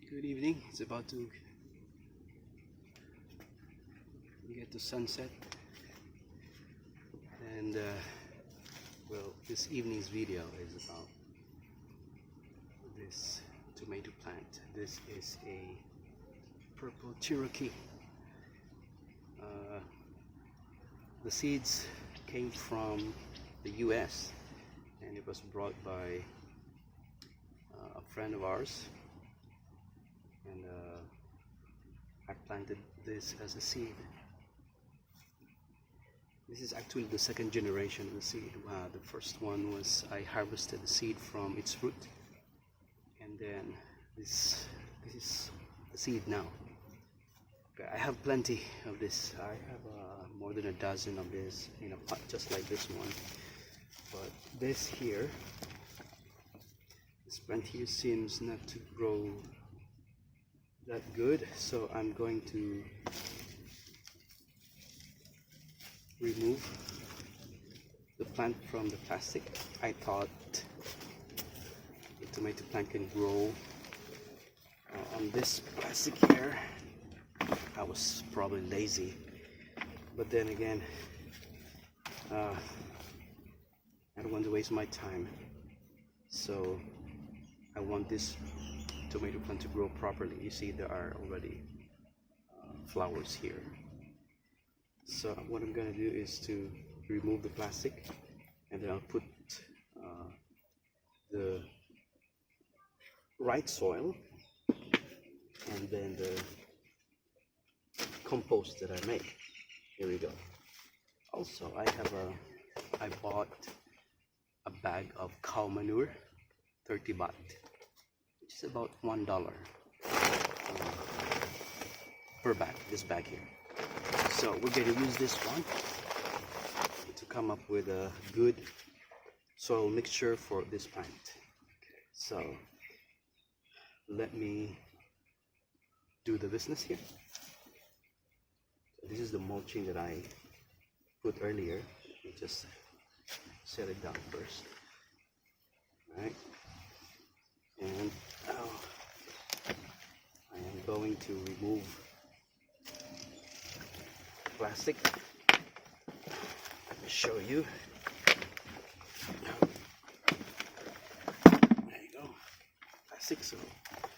Good evening. It's about to get to sunset, and well, this evening's video is about this tomato plant. This is a purple Cherokee. The seeds came from the US, and it was brought by a friend of ours, and I planted this as a seed. This is actually the second generation of the seed. The first one was I harvested the seed from its root, and then this is the seed now. Okay, I have plenty of this. I have more than a dozen of this in a pot just like this one, but this here, this plant here seems not to grow that good, so I'm going to remove the plant from the plastic. I thought the tomato plant can grow on this plastic here. I was probably lazy, but then again, I don't want to waste my time, so I want this tomato plant to grow properly. You see, there are already flowers here. So what I'm gonna do is to remove the plastic, and then I'll put the right soil and then the compost that I make. Here we go. Also, I bought a bag of cow manure, 30 baht, which is about $1 per bag, this bag here. So we're going to use this one to come up with a good soil mixture for this plant. Okay, so let me do the business here. So this is the mulching that I put earlier. Let me just set it down first. All right, and now I am going to remove plastic. Let me show you. There you go, plastic. So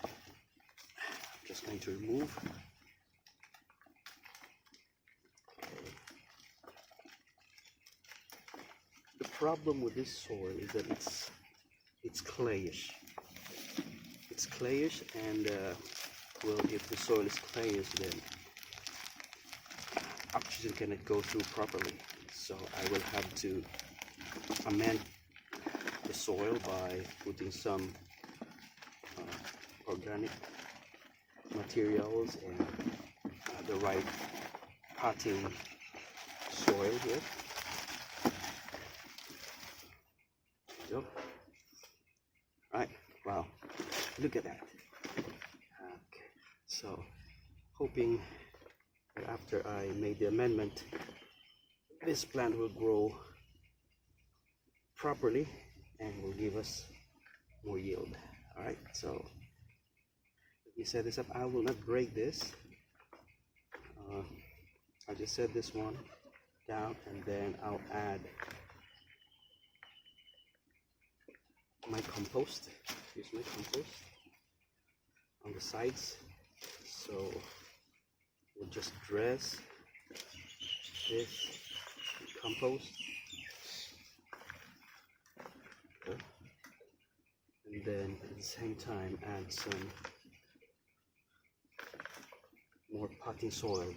I'm just going to remove. The problem with this soil is that it's clayish. It's clayish, and well, if the soil is clayish, then oxygen cannot go through properly. So I will have to amend the soil by putting some organic materials and the right potting soil here. There you go. Right, wow, look at that. Okay, so hoping that after I made the amendment, this plant will grow properly and will give us more yield. All right, so let me set this up. I will not break this. I just set this one down, and then I'll add my compost. Here's my compost on the sides. So we'll just dress this compost, and then at the same time add some more potting soil.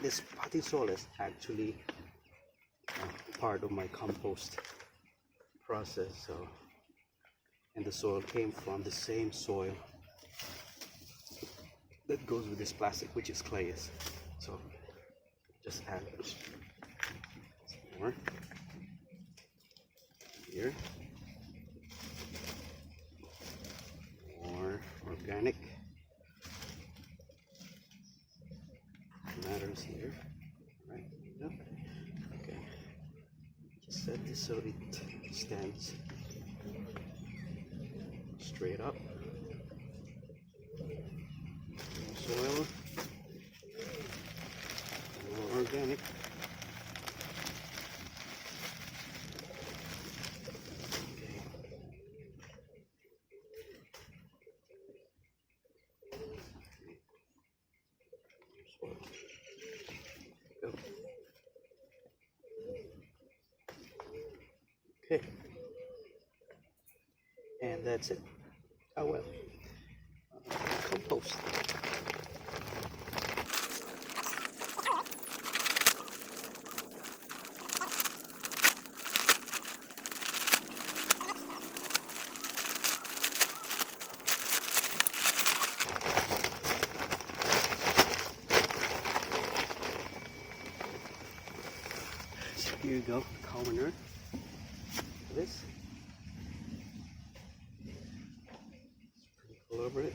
This potting soil is actually part of my compost process. So, and the soil came from the same soil that goes with this plastic, which is clayish. So just add some more here, more organic matters here. Right, okay, just set this so it stands straight up. soil. Go. Okay. And that's it. Oh well. Compost. So here you go, cow manure. This. All over it.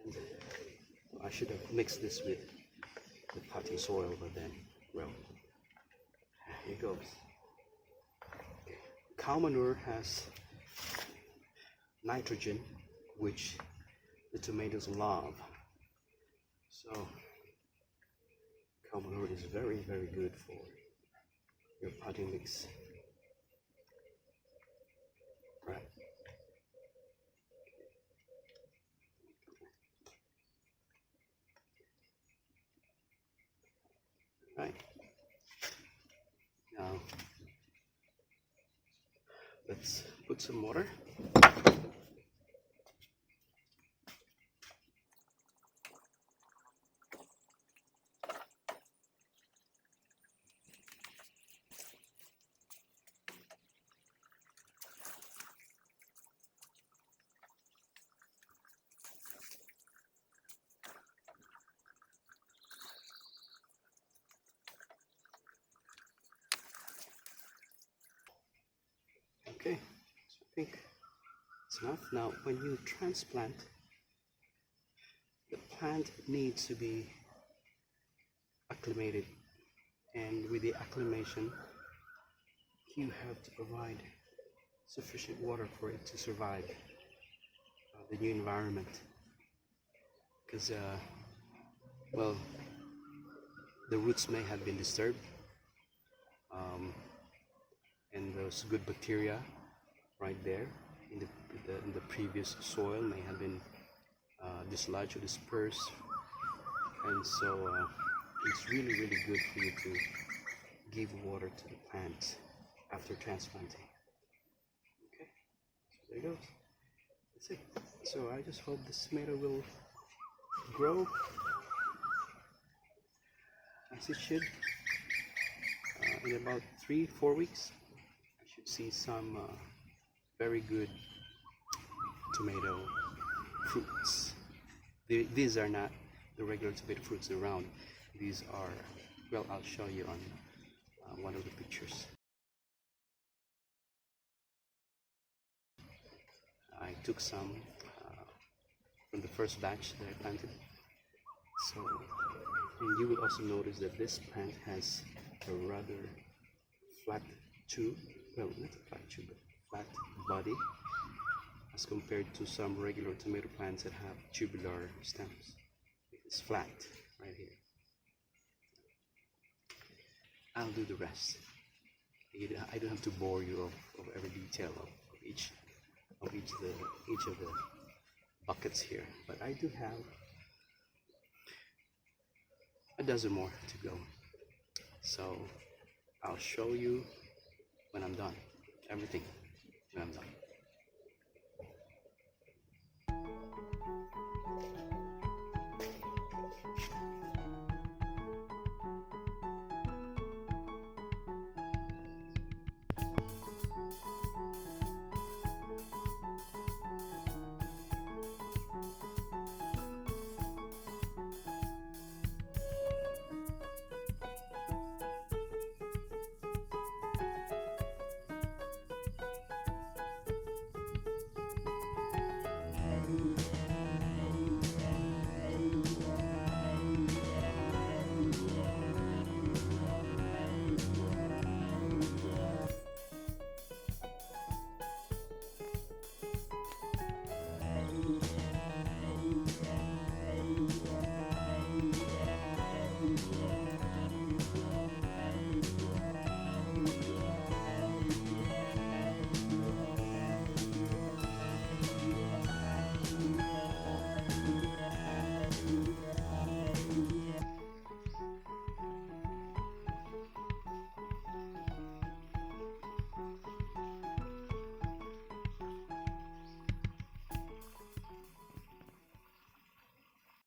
And I should have mixed this with the potting soil, but then, well, here goes. Cow manure has nitrogen, which the tomatoes love. So cow manure is very, very good for your potting mix. Right. Right. Now let's put some water. Okay, so I think it's enough. Now when you transplant, the plant needs to be acclimated, and with the acclimation you have to provide sufficient water for it to survive the new environment, because well, the roots may have been disturbed, and those good bacteria right there in the previous soil may have been dislodged or dispersed, and so it's really good for you to give water to the plant after transplanting. Okay, so there it goes. That's it. So I just hope this tomato will grow as it should. In about 3-4 weeks I should see some very good tomato fruits. These are not the regular tomato fruits around. These are, well, I'll show you on one of the pictures. I took some from the first batch that I planted. So, and you will also notice that this plant has a rather flat tube, well, not a flat tube, but flat body, as compared to some regular tomato plants that have tubular stems. It's flat right here. I'll do the rest. I don't have to bore you of every detail of each of the buckets here, but I do have a dozen more to go. So I'll show you when I'm done everything.